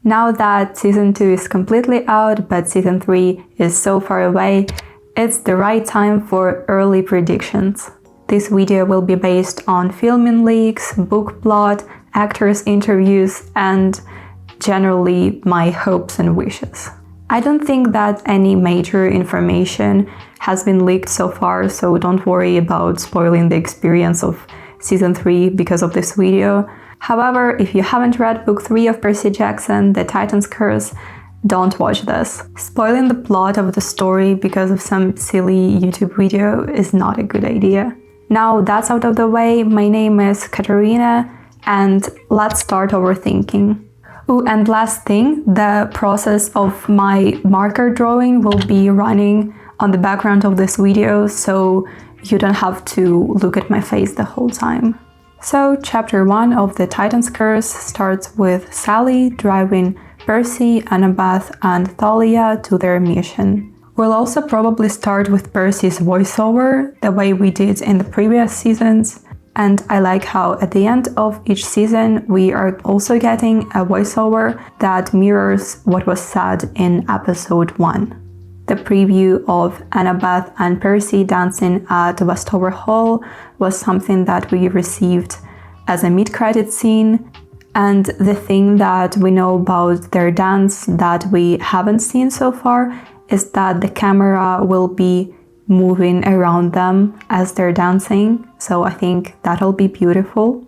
Now that season 2 is completely out, but season 3 is so far away, it's the right time for early predictions. This video will be based on filming leaks, book plot, actors' interviews, and generally my hopes and wishes. I don't think that any major information has been leaked so far, so don't worry about spoiling the experience of season 3 because of this video. However, if you haven't read book 3 of Percy Jackson, The Titan's Curse, don't watch this. Spoiling the plot of the story because of some silly YouTube video is not a good idea. Now that's out of the way, my name is Katarina, and let's start overthinking. Oh, and last thing, the process of my marker drawing will be running on the background of this video, so you don't have to look at my face the whole time. So, chapter 1 of The Titan's Curse starts with Sally driving Percy, Annabeth, and Thalia to their mission. We'll also probably start with Percy's voiceover, the way we did in the previous seasons, and I like how at the end of each season we are also getting a voiceover that mirrors what was said in episode 1. The preview of Annabeth and Percy dancing at Westover Hall was something that we received as a mid-credit scene, and the thing that we know about their dance that we haven't seen so far is that the camera will be moving around them as they're dancing, so I think that'll be beautiful.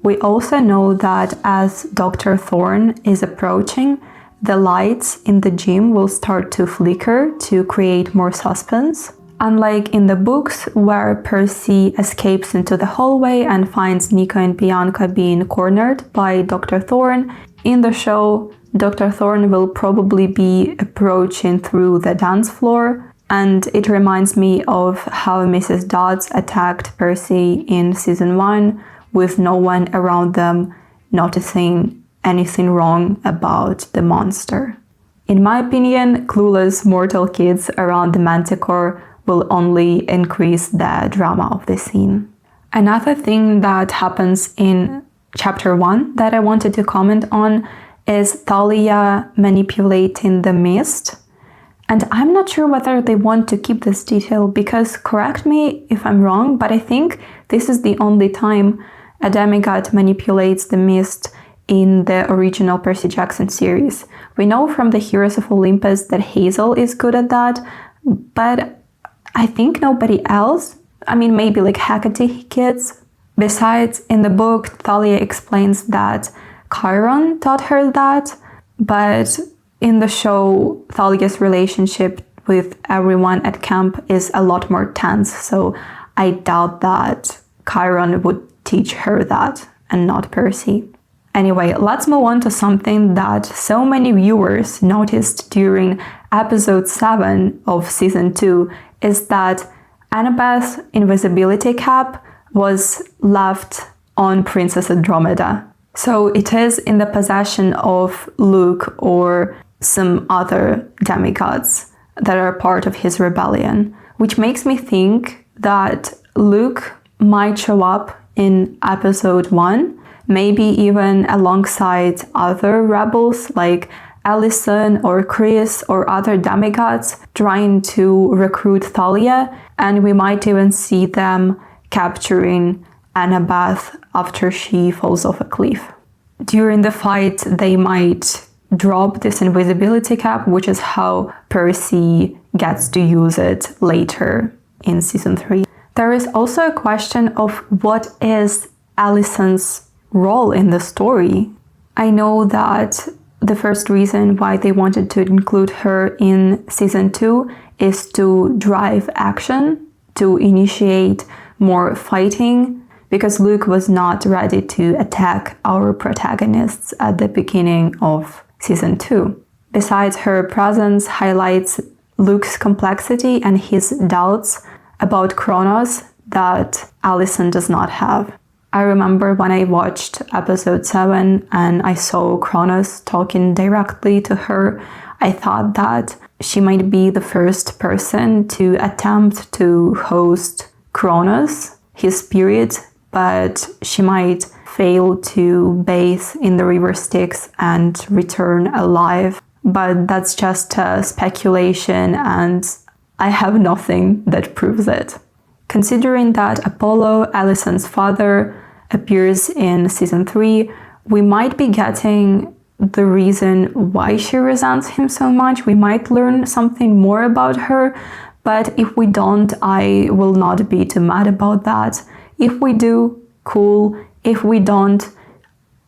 We also know that as Dr. Thorne is approaching, the lights in the gym will start to flicker to create more suspense. Unlike in the books, where Percy escapes into the hallway and finds Nico and Bianca being cornered by Dr. Thorne, in the show, Dr. Thorne will probably be approaching through the dance floor, and it reminds me of how Mrs. Dodds attacked Percy in season 1 with no one around them noticing anything wrong about the monster. In my opinion, clueless mortal kids around the Manticore will only increase the drama of the scene. Another thing that happens in chapter 1 that I wanted to comment on is Thalia manipulating the mist. And I'm not sure whether they want to keep this detail because, correct me if I'm wrong, but I think this is the only time a demigod manipulates the mist in the original Percy Jackson series. We know from the Heroes of Olympus that Hazel is good at that, but I think nobody else. I mean, maybe like Hecate kids. Besides, in the book, Thalia explains that Chiron taught her that, but in the show, Thalia's relationship with everyone at camp is a lot more tense, so I doubt that Chiron would teach her that and not Percy. Anyway, let's move on to something that so many viewers noticed during episode 7 of season 2 is that Annabeth's invisibility cap was left on Princess Andromeda. So it is in the possession of Luke or some other demigods that are part of his rebellion, which makes me think that Luke might show up in episode 1, maybe even alongside other rebels like Allison or Chris or other demigods trying to recruit Thalia, and we might even see them capturing Annabeth after she falls off a cliff. During the fight, they might drop this invisibility cap, which is how Percy gets to use it later in season 3. There is also a question of what is Allison's role in the story. I know that the first reason why they wanted to include her in season 2 is to drive action, to initiate more fighting, because Luke was not ready to attack our protagonists at the beginning of season 2. Besides, her presence highlights Luke's complexity and his doubts about Kronos that Allison does not have. I remember when I watched episode 7 and I saw Kronos talking directly to her, I thought that she might be the first person to attempt to host Kronos, his spirit, but she might fail to bathe in the river Styx and return alive. But that's just speculation, and I have nothing that proves it. Considering that Apollo, Alison's father, appears in season 3, we might be getting the reason why she resents him so much. We might learn something more about her, but if we don't, I will not be too mad about that. If we do, cool. If we don't,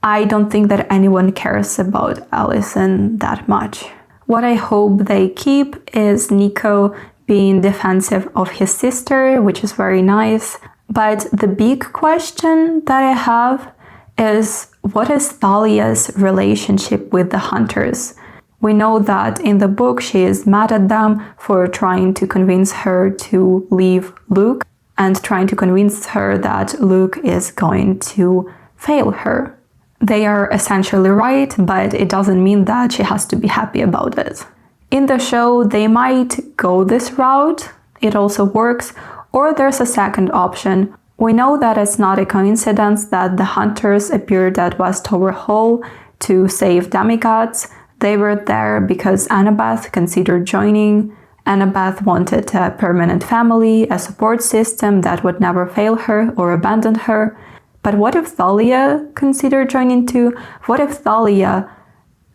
I don't think that anyone cares about Alison that much. What I hope they keep is Nico being defensive of his sister, which is very nice. But the big question that I have is, what is Thalia's relationship with the hunters? We know that in the book she is mad at them for trying to convince her to leave Luke and trying to convince her that Luke is going to fail her. They are essentially right, but it doesn't mean that she has to be happy about it. In the show, they might go this route, it also works, or there's a second option. We know that it's not a coincidence that the hunters appeared at Westover Hall to save demigods. They were there because Annabeth considered joining. Annabeth wanted a permanent family, a support system that would never fail her or abandon her. But what if Thalia considered joining too? What if Thalia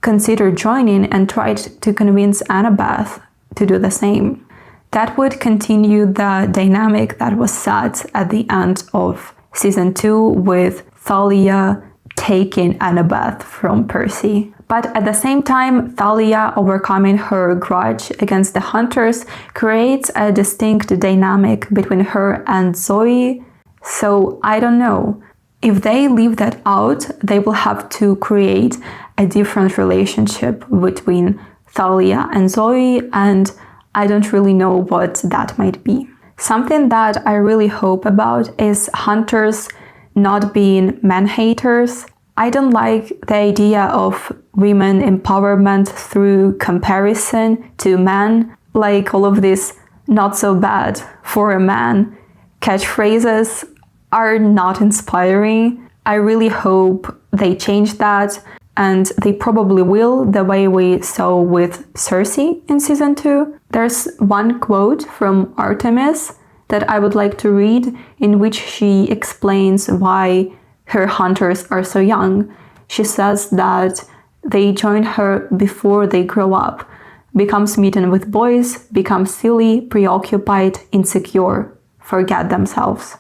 considered joining and tried to convince Annabeth to do the same? That would continue the dynamic that was set at the end of season 2 with Thalia taking Annabeth from Percy. But at the same time, Thalia overcoming her grudge against the hunters creates a distinct dynamic between her and Zoe. So I don't know. If they leave that out, they will have to create a different relationship between Thalia and Zoe, and I don't really know what that might be. Something that I really hope about is hunters not being man-haters. I don't like the idea of women empowerment through comparison to men, like all of these "not so bad for a man" catchphrases are not inspiring. I really hope they change that, and they probably will, the way we saw with Cersei in season 2. There's one quote from Artemis that I would like to read, in which she explains why her hunters are so young. She says that they join her before they grow up, become smitten with boys, become silly, preoccupied, insecure, forget themselves.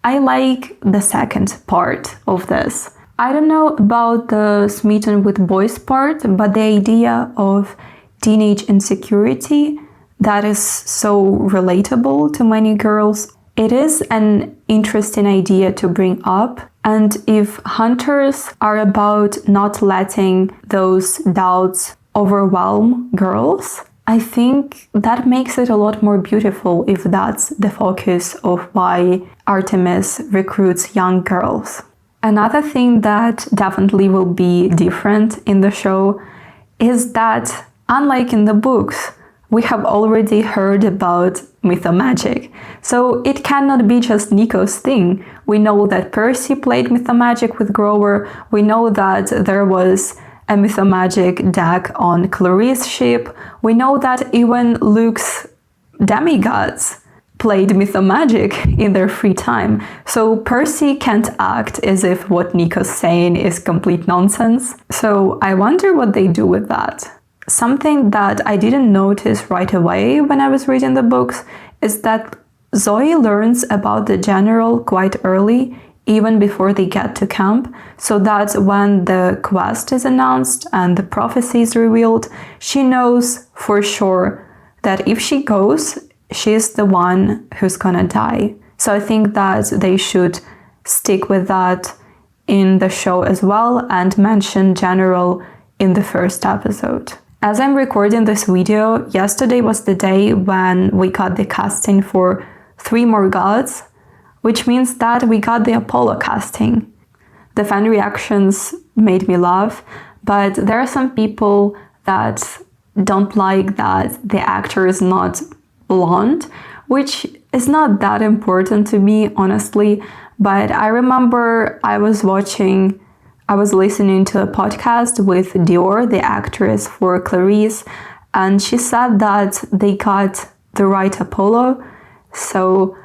I like the second part of this. I don't know about the smitten with boys part, but the idea of teenage insecurity that is so relatable to many girls. It is an interesting idea to bring up, and if hunters are about not letting those doubts overwhelm girls, I think that makes it a lot more beautiful if that's the focus of why Artemis recruits young girls. Another thing that definitely will be different in the show is that, unlike in the books, we have already heard about mythomagic. So it cannot be just Nico's thing. We know that Percy played mythomagic with Grover. We know that there was a mythomagic deck on Clarisse's ship. We know that even Luke's demigods played mythomagic in their free time. So Percy can't act as if what Nico's saying is complete nonsense. So I wonder what they do with that. Something that I didn't notice right away when I was reading the books is that Zoe learns about the general quite early, even before they get to camp, so that when the quest is announced and the prophecy is revealed, she knows for sure that if she goes, she's the one who's gonna die. So I think that they should stick with that in the show as well and mention general in the first episode. As I'm recording this video, yesterday was the day when we got the casting for 3 more gods, which means that we got the Apollo casting. The fan reactions made me laugh, but there are some people that don't like that the actor is not blonde, which is not that important to me, honestly, But I remember I was listening to a podcast with Dior, the actress for Clarisse, and she said that they got the right Apollo. So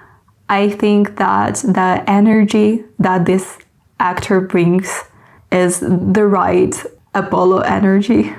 I think that the energy that this actor brings is the right Apollo energy.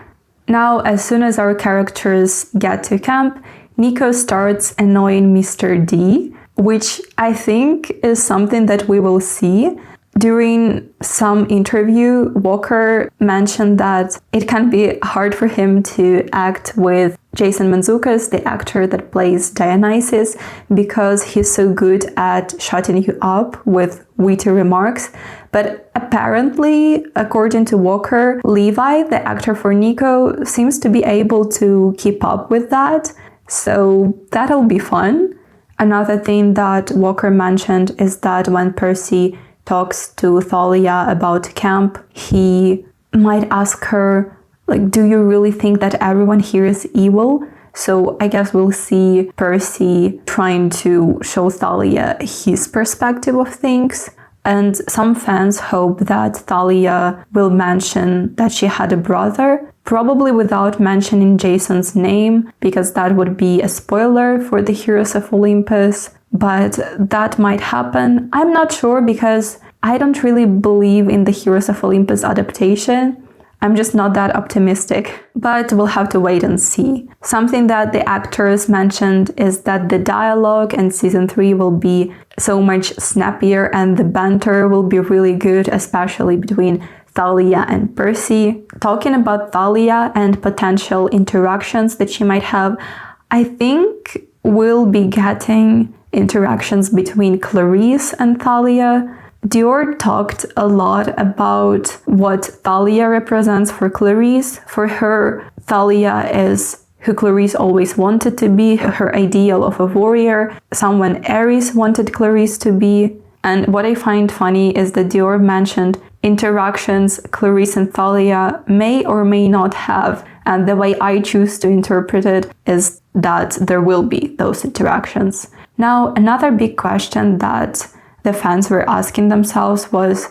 Now, as soon as our characters get to camp, Nico starts annoying Mr. D, which I think is something that we will see. During some interview, Walker mentioned that it can be hard for him to act with Jason Mantzoukas, the actor that plays Dionysus, because he's so good at shutting you up with witty remarks. But apparently, according to Walker, Levi, the actor for Nico, seems to be able to keep up with that. So that'll be fun. Another thing that Walker mentioned is that when Percy talks to Thalia about camp, he might ask her, like, do you really think that everyone here is evil? So I guess we'll see Percy trying to show Thalia his perspective of things. And some fans hope that Thalia will mention that she had a brother, probably without mentioning Jason's name, because that would be a spoiler for the Heroes of Olympus. But that might happen. I'm not sure because I don't really believe in the Heroes of Olympus adaptation. I'm just not that optimistic, but we'll have to wait and see. Something that the actors mentioned is that the dialogue in season 3 will be so much snappier and the banter will be really good, especially between Thalia and Percy. Talking about Thalia and potential interactions that she might have, I think we'll be getting interactions between Clarisse and Thalia. Dior talked a lot about what Thalia represents for Clarisse. For her, Thalia is who Clarisse always wanted to be, her ideal of a warrior, someone Ares wanted Clarisse to be. And what I find funny is that Dior mentioned interactions Clarisse and Thalia may or may not have, and the way I choose to interpret it is that there will be those interactions. Now, another big question that the fans were asking themselves was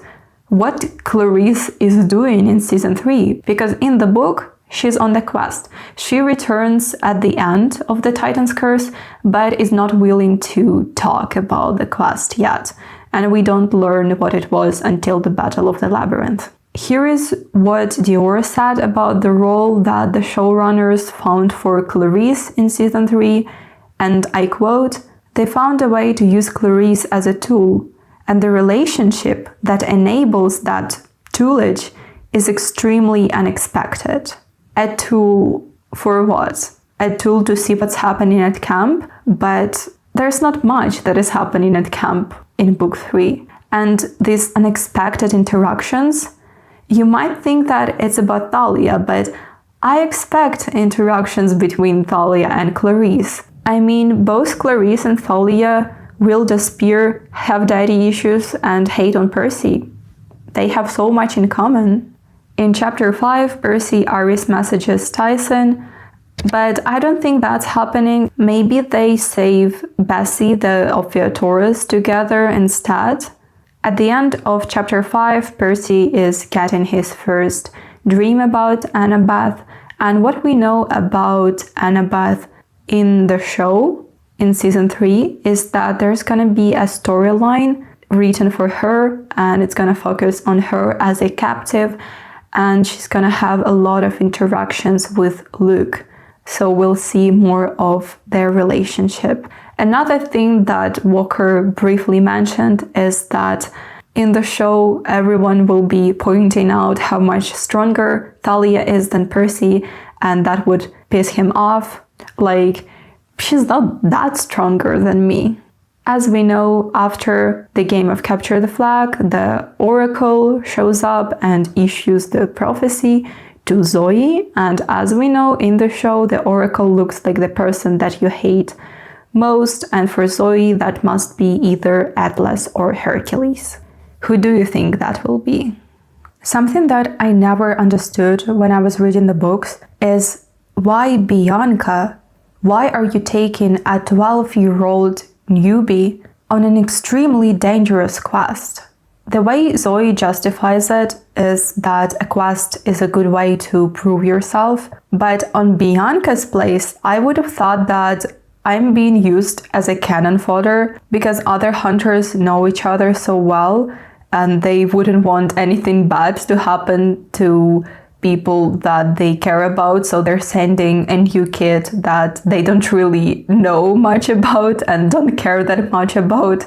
what Clarisse is doing in season 3, because in the book, she's on the quest. She returns at the end of the Titan's Curse, but is not willing to talk about the quest yet, and we don't learn what it was until the Battle of the Labyrinth. Here is what Dior said about the role that the showrunners found for Clarisse in season 3, and I quote, "They found a way to use Clarisse as a tool, and the relationship that enables that toolage is extremely unexpected." A tool for what? A tool to see what's happening at camp, but there's not much that is happening at camp in book 3. And these unexpected interactions, you might think that it's about Thalia, but I expect interactions between Thalia and Clarisse. I mean, both Clarisse and Thalia wield a spear, have daddy issues, and hate on Percy. They have so much in common. In chapter 5, Percy Ares messages Tyson, but I don't think that's happening. Maybe they save Bessie, the Ophiatoris, together instead. At the end of chapter 5, Percy is getting his first dream about Annabeth, and what we know about Annabeth in the show, in season 3, is that there's gonna be a storyline written for her, and it's gonna focus on her as a captive, and she's gonna have a lot of interactions with Luke. So we'll see more of their relationship. Another thing that Walker briefly mentioned is that in the show, everyone will be pointing out how much stronger Thalia is than Percy, and that would piss him off. Like, she's not that stronger than me. As we know, after the game of Capture the Flag, the Oracle shows up and issues the prophecy to Zoe, and as we know in the show, the Oracle looks like the person that you hate most, and for Zoe that must be either Atlas or Hercules. Who do you think that will be? Something that I never understood when I was reading the books is why Bianca? Why are you taking a 12-year-old newbie on an extremely dangerous quest. The way Zoe justifies it is that a quest is a good way to prove yourself, but on Bianca's place, I would have thought that I'm being used as a cannon fodder because other hunters know each other so well and they wouldn't want anything bad to happen to people that they care about, so they're sending a new kid that they don't really know much about and don't care that much about.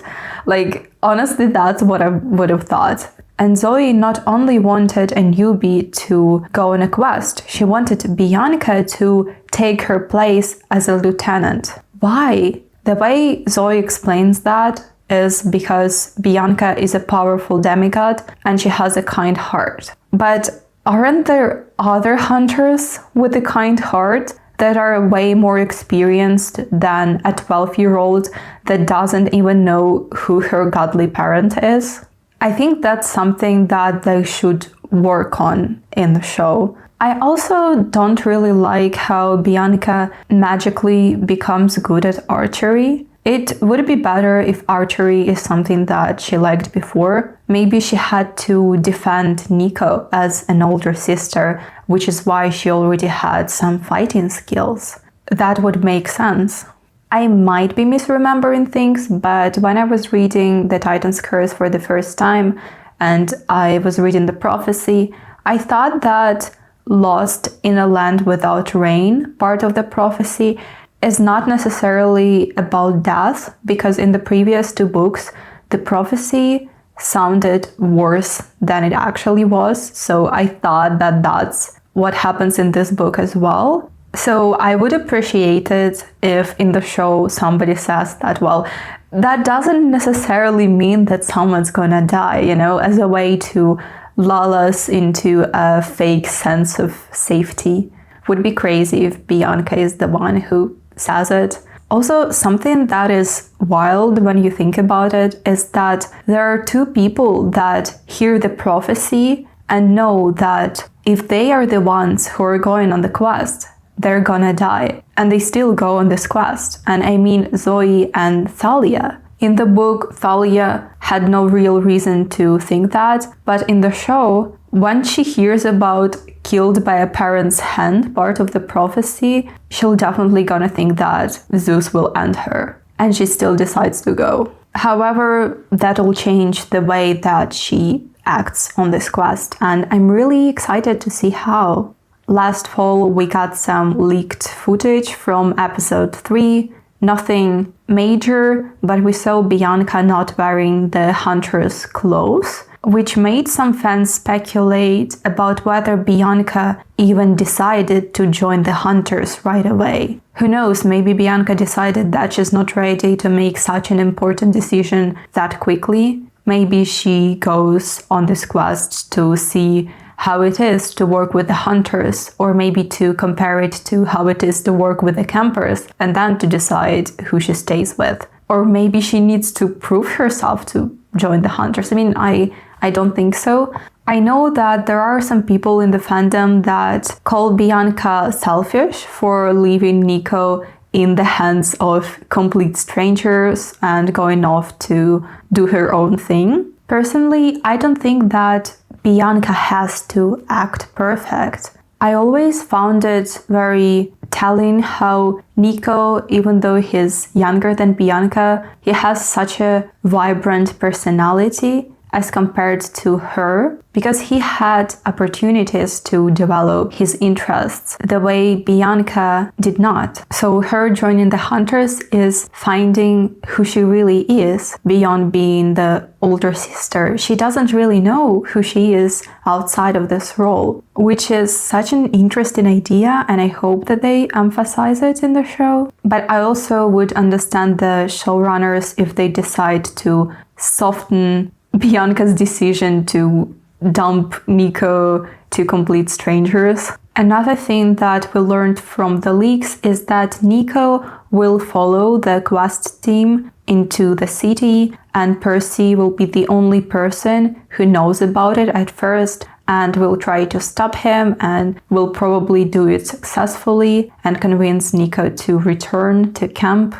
Like, honestly, that's what I would have thought. And Zoe not only wanted a newbie to go on a quest, she wanted Bianca to take her place as a lieutenant. Why? The way Zoe explains that is because Bianca is a powerful demigod and she has a kind heart. But aren't there other hunters with a kind heart that are way more experienced than a 12-year-old that doesn't even know who her godly parent is? I think that's something that they should work on in the show. I also don't really like how Bianca magically becomes good at archery. It would be better if archery is something that she liked before. Maybe she had to defend Nico as an older sister, which is why she already had some fighting skills. That would make sense. I might be misremembering things, but when I was reading The Titan's Curse for the first time and I was reading the prophecy, I thought that Lost in a Land Without Rain, part of the prophecy, is not necessarily about death, because in the previous two books, the prophecy sounded worse than it actually was. So I thought that that's what happens in this book as well. So I would appreciate it if in the show somebody says that, well, that doesn't necessarily mean that someone's gonna die, as a way to lull us into a fake sense of safety. Would be crazy if Bianca is the one who says it. Also, something that is wild when you think about it is that there are two people that hear the prophecy and know that if they are the ones who are going on the quest, they're gonna die. And they still go on this quest. And I mean Zoe and Thalia. In the book, Thalia had no real reason to think that, but in the show, when she hears about killed by a parent's hand, part of the prophecy, she'll definitely gonna think that Zeus will end her. And she still decides to go. However, that'll change the way that she acts on this quest, and I'm really excited to see how. Last fall, we got some leaked footage from episode 3. Nothing major, but we saw Bianca not wearing the hunter's clothes, which made some fans speculate about whether Bianca even decided to join the hunters right away. Who knows, maybe Bianca decided that she's not ready to make such an important decision that quickly. Maybe she goes on this quest to see how it is to work with the hunters, or maybe to compare it to how it is to work with the campers, and then to decide who she stays with. Or maybe she needs to prove herself to join the hunters. I mean, I don't think so. I know that there are some people in the fandom that call Bianca selfish for leaving Nico in the hands of complete strangers and going off to do her own thing. Personally, I don't think that Bianca has to act perfect. I always found it very telling how Nico, even though he's younger than Bianca, he has such a vibrant personality as compared to her, because he had opportunities to develop his interests the way Bianca did not. So her joining the hunters is finding who she really is beyond being the older sister. She doesn't really know who she is outside of this role, which is such an interesting idea, and I hope that they emphasize it in the show. But I also would understand the showrunners if they decide to soften Bianca's decision to dump Nico to complete strangers. Another thing that we learned from the leaks is that Nico will follow the quest team into the city, and Percy will be the only person who knows about it at first and will try to stop him, and will probably do it successfully and convince Nico to return to camp.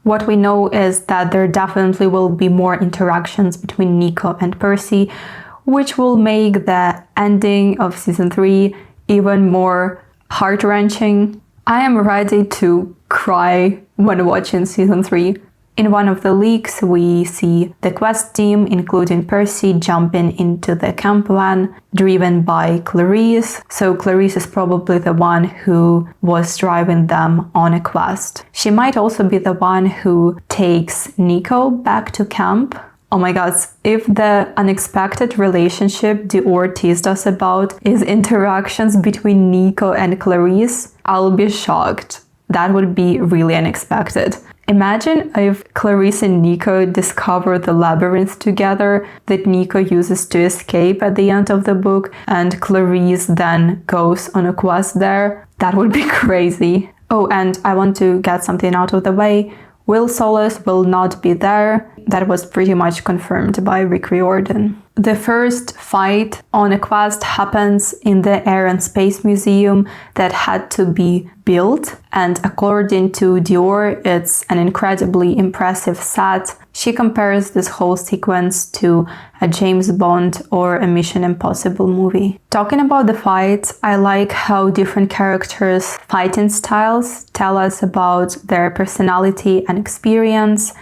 What we know is that there definitely will be more interactions between Nico and Percy, which will make the ending of season 3 even more heart-wrenching. I am ready to cry when watching season 3. In one of the leaks, we see the quest team, including Percy, jumping into the camp van, driven by Clarisse. So Clarisse is probably the one who was driving them on a quest. She might also be the one who takes Nico back to camp. Oh my god, if the unexpected relationship Dior teased us about is interactions between Nico and Clarisse, I'll be shocked. That would be really unexpected. Imagine if Clarisse and Nico discover the labyrinth together that Nico uses to escape at the end of the book, and Clarisse then goes on a quest there. That would be crazy. Oh, and I want to get something out of the way. Will Solis will not be there. That was pretty much confirmed by Rick Riordan. The first fight on a quest happens in the Air and Space Museum that had to be built, and according to Dior, it's an incredibly impressive set. She compares this whole sequence to a James Bond or a Mission Impossible movie. Talking about the fights, I like how different characters' fighting styles tell us about their personality and experience.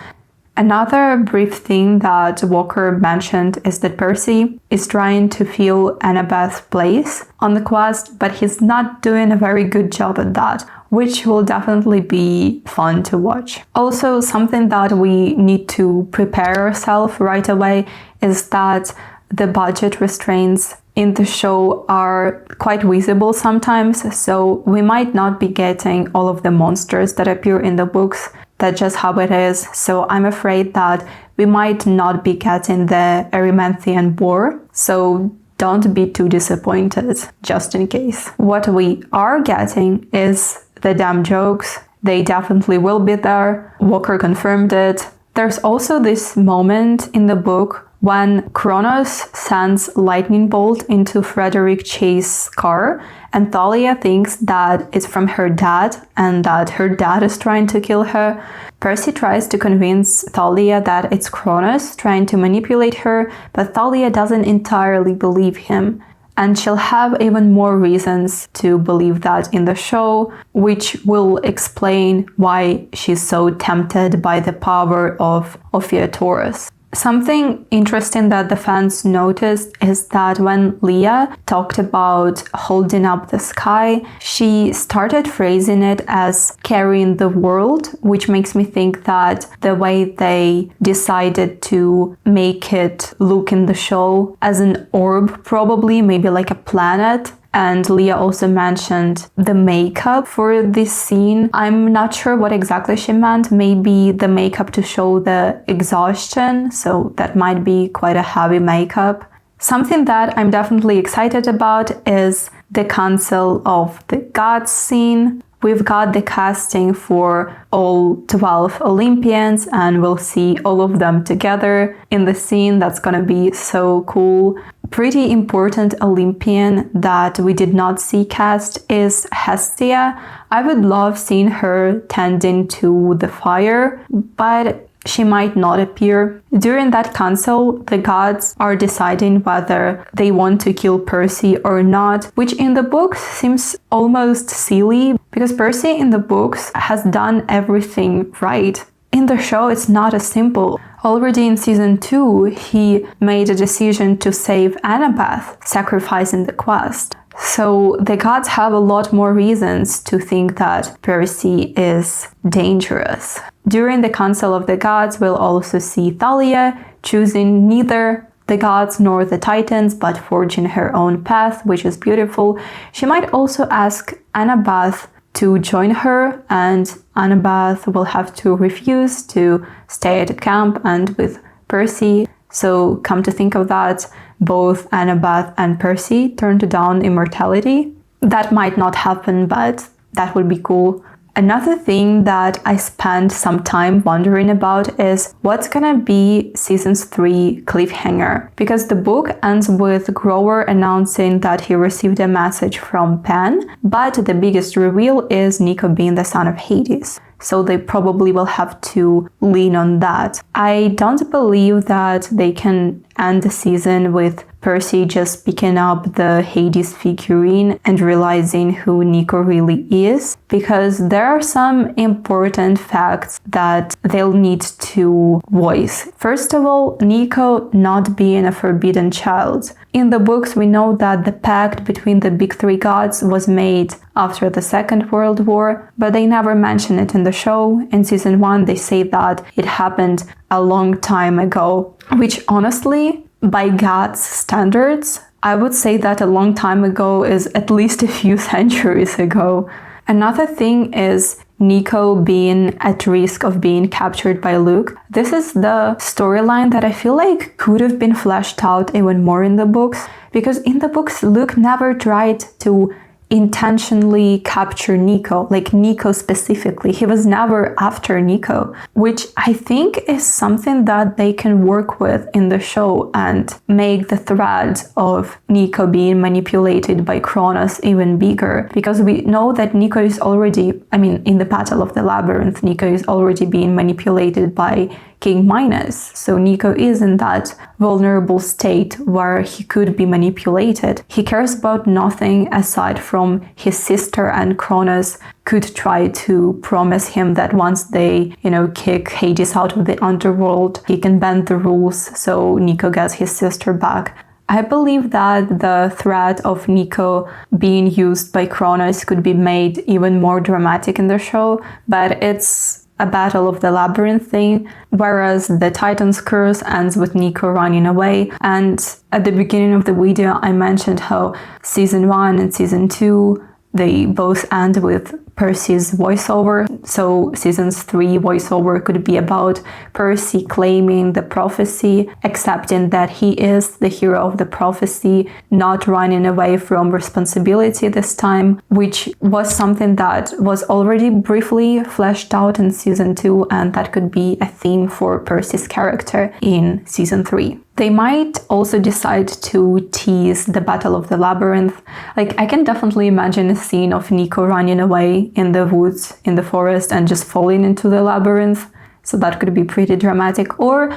Another brief thing that Walker mentioned is that Percy is trying to fill Annabeth's place on the quest, but he's not doing a very good job at that, which will definitely be fun to watch. Also, something that we need to prepare ourselves right away is that the budget restraints in the show are quite visible sometimes, so we might not be getting all of the monsters that appear in the books. That's just how it is. So I'm afraid that we might not be getting the Erymanthian boar. So don't be too disappointed, just in case. What we are getting is the damn jokes. They definitely will be there. Walker confirmed it. There's also this moment in the book when Kronos sends lightning bolt into Frederick Chase's car, and Thalia thinks that it's from her dad and that her dad is trying to kill her. Percy tries to convince Thalia that it's Kronos trying to manipulate her, but Thalia doesn't entirely believe him. And she'll have even more reasons to believe that in the show, which will explain why she's so tempted by the power of Ophiutorus. Something interesting that the fans noticed is that when Leah talked about holding up the sky, she started phrasing it as carrying the world, which makes me think that the way they decided to make it look in the show as an orb, probably, maybe like a planet. And Leah also mentioned the makeup for this scene. I'm not sure what exactly she meant. Maybe the makeup to show the exhaustion, so that might be quite a heavy makeup. Something that I'm definitely excited about is the Council of the Gods scene. We've got the casting for all 12 Olympians, and we'll see all of them together in the scene. That's gonna be so cool. Pretty important Olympian that we did not see cast is Hestia. I would love seeing her tending to the fire, but she might not appear. During that council, the gods are deciding whether they want to kill Percy or not, which in the books seems almost silly, because Percy in the books has done everything right. In the show, it's not as simple. Already in season 2, he made a decision to save Annabeth, sacrificing the quest. So the gods have a lot more reasons to think that Percy is dangerous. During the Council of the Gods, we'll also see Thalia choosing neither the gods nor the titans, but forging her own path, which is beautiful. She might also ask Annabeth to join her, and Annabeth will have to refuse to stay at the camp and with Percy. So come to think of that, both Annabeth and Percy turned down immortality. That might not happen, but that would be cool. Another thing that I spent some time wondering about is what's gonna be season 3 cliffhanger, because the book ends with Grover announcing that he received a message from Pan, but the biggest reveal is Nico being the son of Hades. so they probably will have to lean on that. I don't believe that they can end the season with Percy just picking up the Hades figurine and realizing who Nico really is, because there are some important facts that they'll need to voice. First of all, Nico not being a forbidden child. In the books, we know that the pact between the big three gods was made after the Second World War, but they never mention it in the show. In season 1, they say that it happened a long time ago, which honestly, by God's standards, I would say that a long time ago is at least a few centuries ago. Another thing is Nico being at risk of being captured by Luke. This is the storyline that I feel like could have been fleshed out even more in the books, because in the books, Luke never tried to intentionally capture Nico, like Nico specifically. He was never after Nico, which I think is something that they can work with in the show and make the thread of Nico being manipulated by Kronos even bigger, because we know that Nico is already, in the Battle of the Labyrinth, Nico is already being manipulated by King Minos. So Nico is in that vulnerable state where he could be manipulated. He cares about nothing aside from his sister, and Kronos could try to promise him that once they, kick Hades out of the underworld, he can bend the rules so Nico gets his sister back. I believe that the threat of Nico being used by Kronos could be made even more dramatic in the show, but it's a Battle of the Labyrinth thing, whereas the Titan's Curse ends with Nico running away. And at the beginning of the video, I mentioned how season 1 and season 2, they both end with Percy's voiceover. So seasons 3 voiceover could be about Percy claiming the prophecy, accepting that he is the hero of the prophecy, not running away from responsibility this time, which was something that was already briefly fleshed out in season 2, and that could be a theme for Percy's character in season 3. They might also decide to tease the Battle of the Labyrinth. Like, I can definitely imagine a scene of Nico running away in the woods, in the forest, and just falling into the labyrinth. So that could be pretty dramatic. Or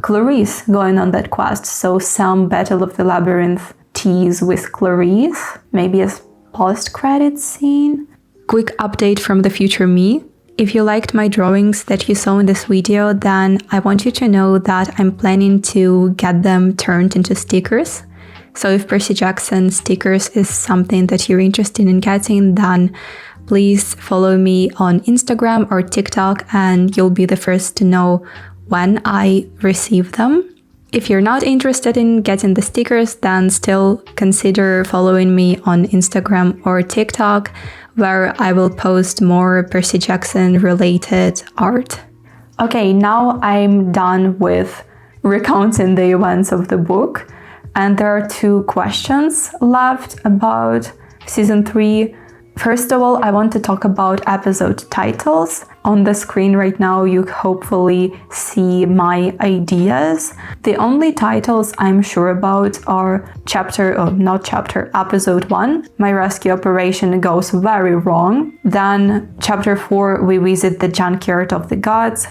Clarisse going on that quest. So some Battle of the Labyrinth tease with Clarisse, maybe a post-credits scene. Quick update from the future me. If you liked my drawings that you saw in this video, then I want you to know that I'm planning to get them turned into stickers. So if Percy Jackson stickers is something that you're interested in getting, then please follow me on Instagram or TikTok and you'll be the first to know when I receive them. If you're not interested in getting the stickers, then still consider following me on Instagram or TikTok, where I will post more Percy Jackson related art. Okay, now I'm done with recounting the events of the book, and there are 2 questions left about season 3. First of all, I want to talk about episode titles. On the screen right now, you hopefully see my ideas. The only titles I'm sure about are episode 1, My Rescue Operation Goes Very Wrong. Then chapter 4, We Visit the Junkyard of the Gods.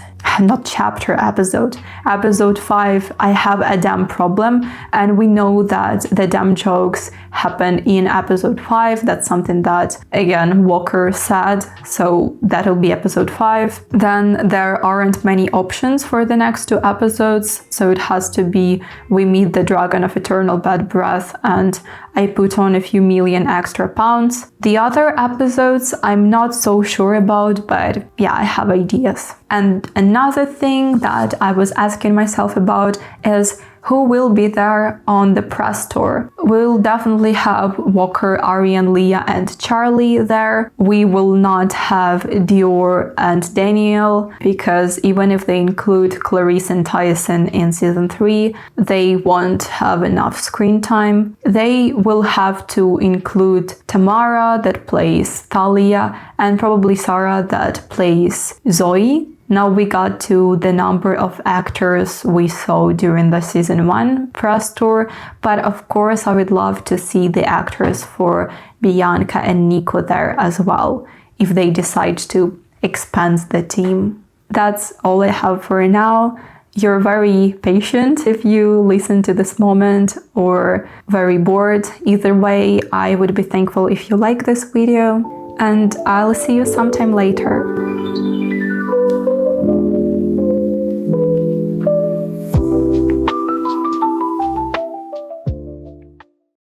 Episode 5, I Have a Damn Problem. And we know that the damn jokes happen in episode 5. That's something that, again, Walker said. So that'll be episode 5. Then there aren't many options for the next 2 episodes. So it has to be We Meet the Dragon of Eternal Bad Breath and I Put on a Few Million Extra Pounds. The other episodes I'm not so sure about, but yeah, I have ideas. And another thing that I was asking myself about is who will be there on the press tour. We'll definitely have Walker, Arian, Leah, and Charlie there. We will not have Dior and Daniel, because even if they include Clarisse and Tyson in season 3, they won't have enough screen time. They will have to include Tamara, that plays Thalia, and probably Sarah, that plays Zoe. Now we got to the number of actors we saw during the season 1 press tour, but of course I would love to see the actors for Bianca and Nico there as well, if they decide to. expands the team. That's all I have for now. You're very patient if you listen to this moment, or very bored. Either way, I would be thankful if you like this video, and I'll see you sometime later.